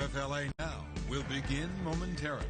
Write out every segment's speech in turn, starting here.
WFLA Now will begin momentarily.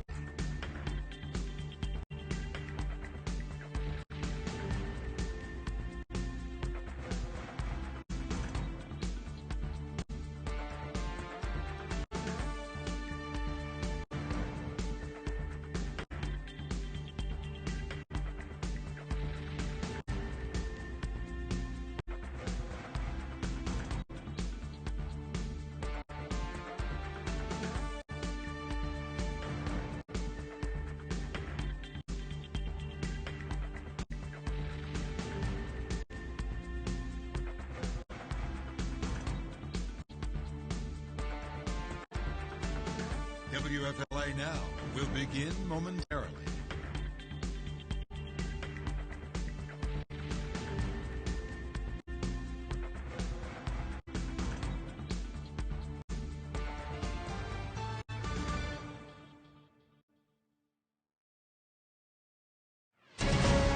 WFLA Now will begin momentarily.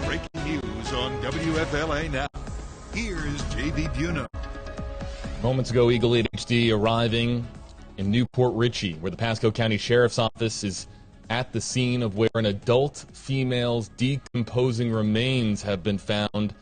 Breaking news on WFLA Now. Here's JB Buno. Moments ago, Eagle 8 HD arriving in Newport Richey, where the Pasco County Sheriff's Office is at the scene of where an adult female's decomposing remains have been found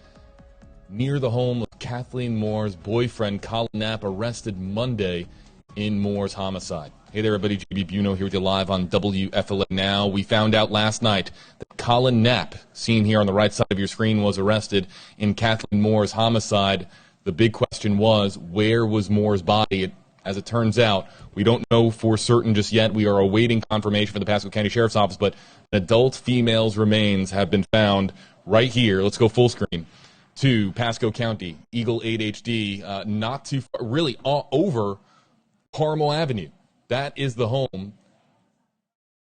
near the home of Kathleen Moore's boyfriend, Collin Knapps, arrested Monday in Moore's homicide. Hey there, everybody. JB Buno here with you live on WFLA Now. We found out last night that Collin Knapps, seen here on the right side of your screen, was arrested in Kathleen Moore's homicide. The big question was, where was Moore's body? As it turns out, we don't know for certain just yet. We are awaiting confirmation from the Pasco County Sheriff's Office, but an adult female's remains have been found right here. Let's go full screen to Pasco County, Eagle 8 HD, not too far, really all over Carmel Avenue. That is the home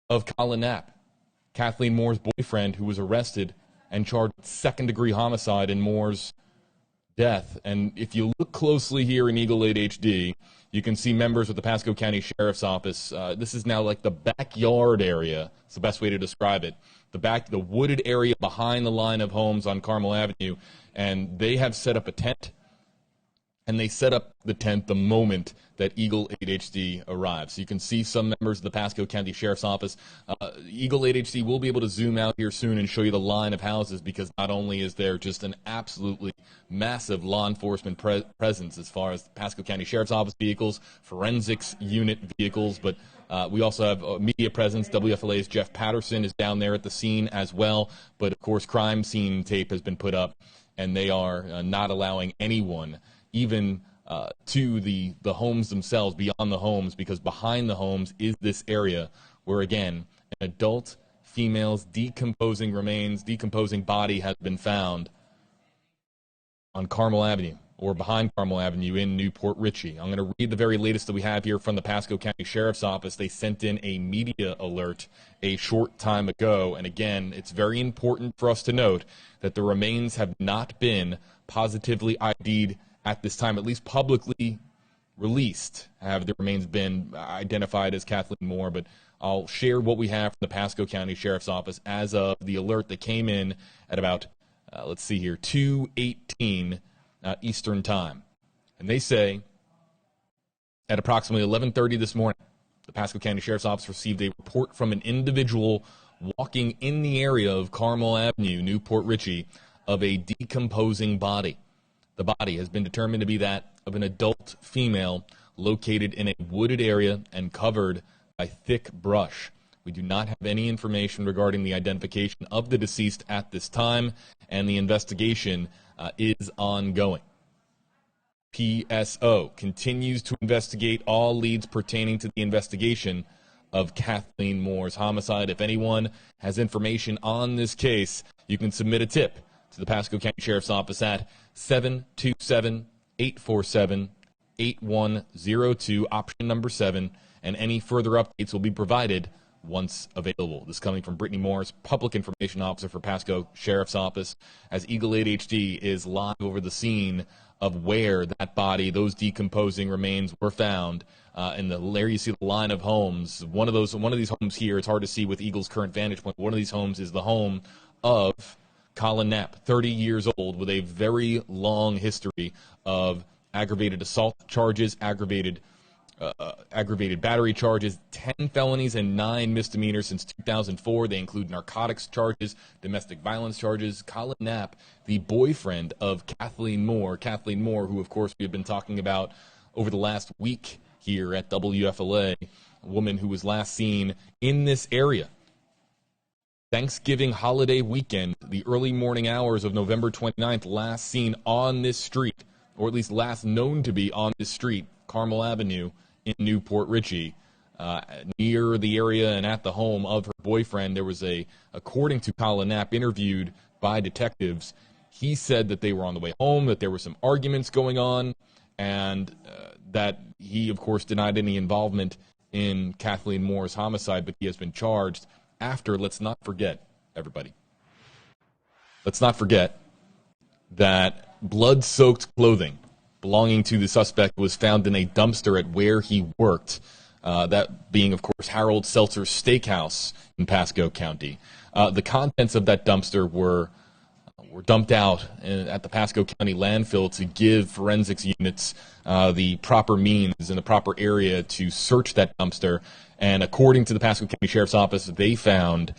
of Collin Knapps, Kathleen Moore's boyfriend, who was arrested and charged with second-degree homicide in Moore's death. And if you look closely here in Eagle 8 HD, you can see members of the Pasco County Sheriff's Office. This is now like the backyard area. It's the best way to describe it. The wooded area behind the line of homes on Carmel Avenue. And they have set up a tent. And they set up the tent the moment that Eagle 8 HD arrives. So you can see some members of the Pasco County Sheriff's Office. Eagle 8 HD will be able to zoom out here soon and show you the line of houses, because not only is there just an absolutely massive law enforcement presence as far as Pasco County Sheriff's Office vehicles, forensics unit vehicles, but we also have media presence. WFLA's Jeff Patterson is down there at the scene as well. But, of course, crime scene tape has been put up, and they are not allowing anyone even to the homes themselves, beyond the homes, because behind the homes is this area where, again, an adult female's decomposing body has been found on Carmel Avenue, or behind Carmel Avenue in Newport Richey. I'm going to read the very latest that we have here from the Pasco County Sheriff's Office. They sent in a media alert a short time ago, and again, it's very important for us to note that the remains have not been positively ID'd at this time, at least publicly released. Have the remains been identified as Kathleen Moore? But I'll share what we have from the Pasco County Sheriff's Office as of the alert that came in at about, let's see here, 2:18 Eastern Time. And they say at approximately 11:30 this morning, the Pasco County Sheriff's Office received a report from an individual walking in the area of Carmel Avenue, Newport Richey, of a decomposing body. The body has been determined to be that of an adult female located in a wooded area and covered by thick brush. We do not have any information regarding the identification of the deceased at this time, and the investigation is ongoing. PSO continues to investigate all leads pertaining to the investigation of Kathleen Moore's homicide. If anyone has information on this case, you can submit a tip to the Pasco County Sheriff's Office at 727-847-8102, option number 7, and any further updates will be provided once available. This coming from Brittany Morris, Public Information Officer for Pasco Sheriff's Office, as Eagle 8 HD is live over the scene of where that body, those decomposing remains, were found. And there you see the line of homes. One of these homes here, it's hard to see with Eagle's current vantage point. One of these homes is the home of Collin Knapps, 30 years old, with a very long history of aggravated assault charges, aggravated aggravated battery charges, 10 felonies and 9 misdemeanors since 2004. They include narcotics charges, domestic violence charges. Collin Knapps, the boyfriend of Kathleen Moore, who, of course, we have been talking about over the last week here at WFLA, a woman who was last seen in this area Thanksgiving holiday weekend, the early morning hours of November 29th, last seen on this street, or at least last known to be on this street, Carmel Avenue in New Port Richey, near the area and at the home of her boyfriend. There was according to Collin Knapps, interviewed by detectives, he said that they were on the way home, that there were some arguments going on, and that he, of course, denied any involvement in Kathleen Moore's homicide, but he has been charged after. Let's not forget, everybody. Let's not forget that blood-soaked clothing belonging to the suspect was found in a dumpster at where he worked, that being, of course, Harold Seltzer's Steakhouse in Pasco County. The contents of that dumpster were dumped out at the Pasco County landfill to give forensics units the proper means and the proper area to search that dumpster. And according to the Pasco County Sheriff's Office, they found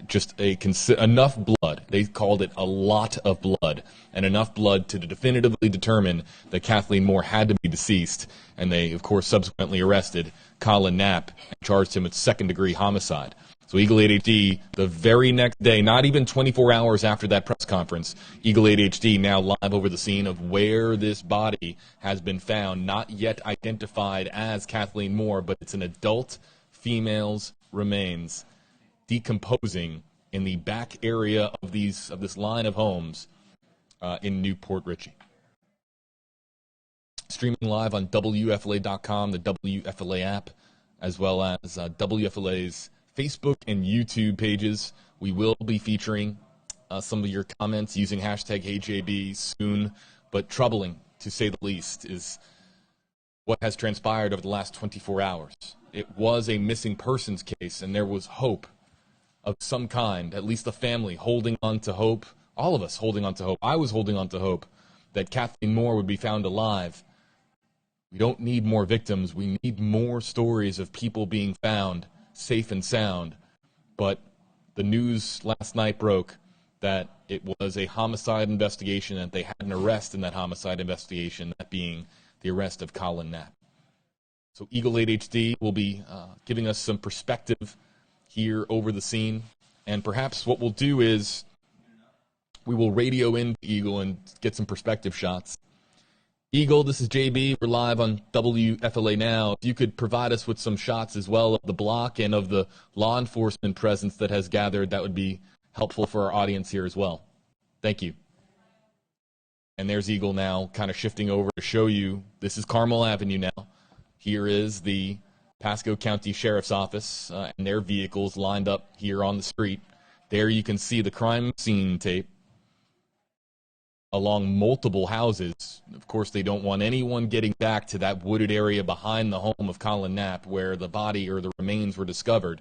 just enough blood. They called it a lot of blood, and enough blood to definitively determine that Kathleen Moore had to be deceased. And they, of course, subsequently arrested Collin Knapps and charged him with second-degree homicide. So Eagle 8 HD, the very next day, not even 24 hours after that press conference, Eagle 8 HD now live over the scene of where this body has been found, not yet identified as Kathleen Moore, but it's an adult female's remains decomposing in the back area of this line of homes in New Port Richey. Streaming live on WFLA.com, the WFLA app, as well as WFLA's Facebook and YouTube pages. We will be featuring some of your comments using hashtag HeyJB soon, but troubling, to say the least, is what has transpired over the last 24 hours. It was a missing persons case, and there was hope of some kind, at least the family holding on to hope, all of us holding on to hope. I was holding on to hope that Kathleen Moore would be found alive. We don't need more victims. We need more stories of people being found safe and sound. But the news last night broke that it was a homicide investigation, and they had an arrest in that homicide investigation, that being the arrest of Collin Knapps. So Eagle 8 HD will be giving us some perspective here over the scene. And perhaps what we'll do is we will radio into Eagle and get some perspective shots. Eagle, this is JB. We're live on WFLA Now. If you could provide us with some shots as well of the block and of the law enforcement presence that has gathered, that would be helpful for our audience here as well. Thank you. And there's Eagle now kind of shifting over to show you. This is Carmel Avenue now. Here is the Pasco County Sheriff's Office and their vehicles lined up here on the street. There you can see the crime scene tape along multiple houses. Of course, they don't want anyone getting back to that wooded area behind the home of Collin Knapps where the body or the remains were discovered.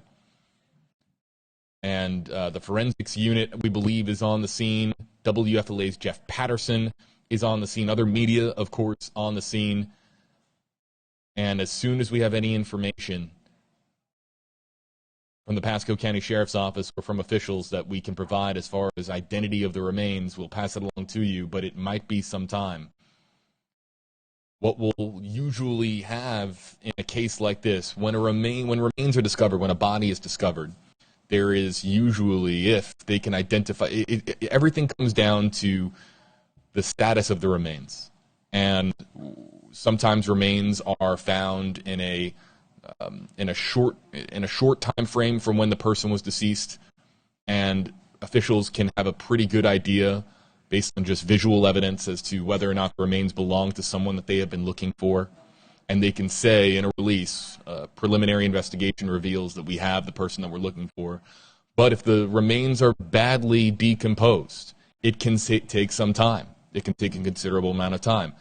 And the forensics unit, we believe, is on the scene. WFLA's Jeff Patterson is on the scene. Other media, of course, on the scene. And as soon as we have any information from the Pasco County Sheriff's Office or from officials that we can provide as far as identity of the remains, we'll pass it along to you, but it might be some time. What we'll usually have in a case like this, when remains are discovered, when a body is discovered, there is usually, if they can identify, everything comes down to the status of the remains. And sometimes remains are found in a short time frame from when the person was deceased, and officials can have a pretty good idea based on just visual evidence as to whether or not the remains belong to someone that they have been looking for. And they can say in a release, preliminary investigation reveals that we have the person that we're looking for. But if the remains are badly decomposed, it can take some time. It can take a considerable amount of time.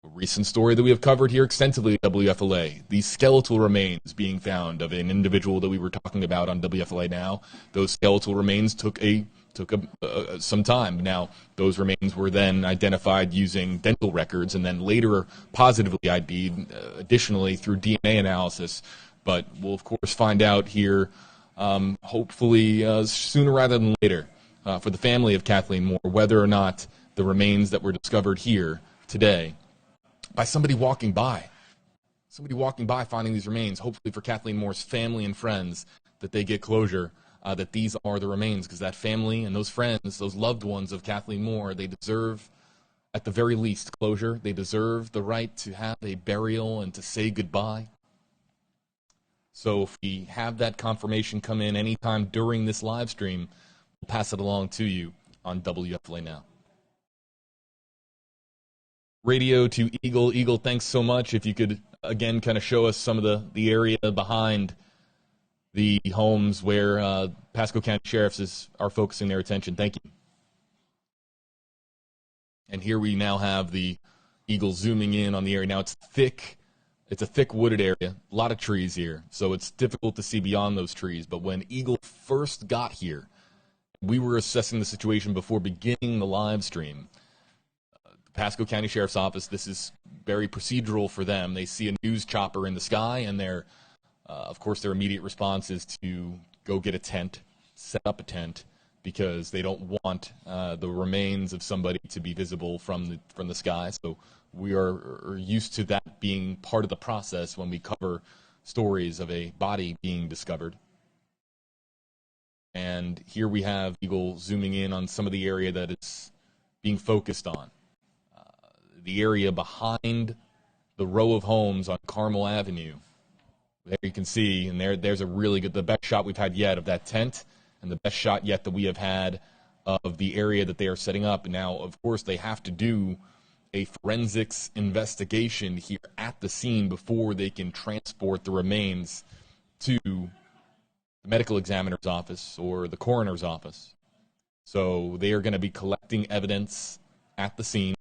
A recent story that we have covered here extensively at WFLA, the skeletal remains being found of an individual that we were talking about on WFLA Now. Those skeletal remains took a took some time. Now, those remains were then identified using dental records and then later positively ID'd additionally through DNA analysis. But we'll, of course, find out here hopefully sooner rather than later for the family of Kathleen Moore whether or not the remains that were discovered here today by somebody walking by finding these remains, hopefully for Kathleen Moore's family and friends, that they get closure, that these are the remains, because that family and those friends, those loved ones of Kathleen Moore, they deserve, at the very least, closure. They deserve the right to have a burial and to say goodbye. So if we have that confirmation come in anytime during this live stream, we'll pass it along to you on WFLA Now. Radio to Eagle. Eagle, thanks so much. If you could, again, kind of show us some of the area behind the homes where Pasco County Sheriffs are focusing their attention. Thank you. And here we now have the Eagle zooming in on the area. Now it's thick. It's a thick wooded area, a lot of trees here, so it's difficult to see beyond those trees. But when Eagle first got here, we were assessing the situation before beginning the live stream. Pasco County Sheriff's Office, this is very procedural for them. They see a news chopper in the sky, and of course, their immediate response is to go get a tent, set up a tent, because they don't want the remains of somebody to be visible from the sky. So we are used to that being part of the process when we cover stories of a body being discovered. And here we have Eagle zooming in on some of the area that it's being focused on. The area behind the row of homes on Carmel Avenue. There you can see, and there's a really good, the best shot we've had yet of that tent, and the best shot yet that we have had of the area that they are setting up. Now, of course, they have to do a forensics investigation here at the scene before they can transport the remains to the medical examiner's office or the coroner's office. So they are going to be collecting evidence at the scene,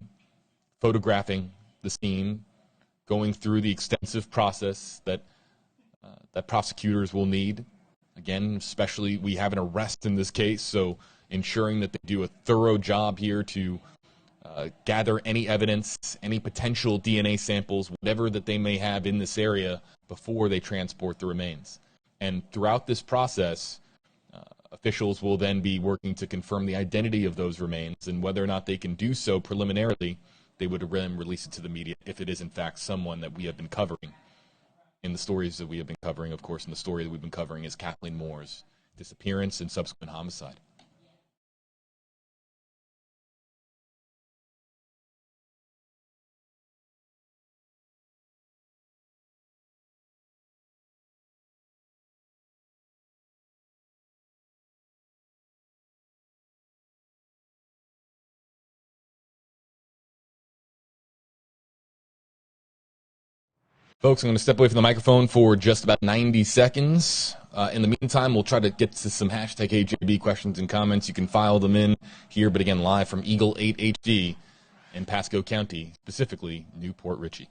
photographing the scene, going through the extensive process that prosecutors will need. Again, especially we have an arrest in this case, so ensuring that they do a thorough job here to gather any evidence, any potential DNA samples, whatever that they may have in this area before they transport the remains. And throughout this process, officials will then be working to confirm the identity of those remains, and whether or not they can do so preliminarily, they would then release it to the media if it is in fact someone that we have been covering. In the stories that we have been covering, of course, and the story that we've been covering is Kathleen Moore's disappearance and subsequent homicide. Folks, I'm going to step away from the microphone for just about 90 seconds. In the meantime, we'll try to get to some hashtag AJB questions and comments. You can file them in here, but again, live from Eagle 8 HD in Pasco County, specifically Newport Richey.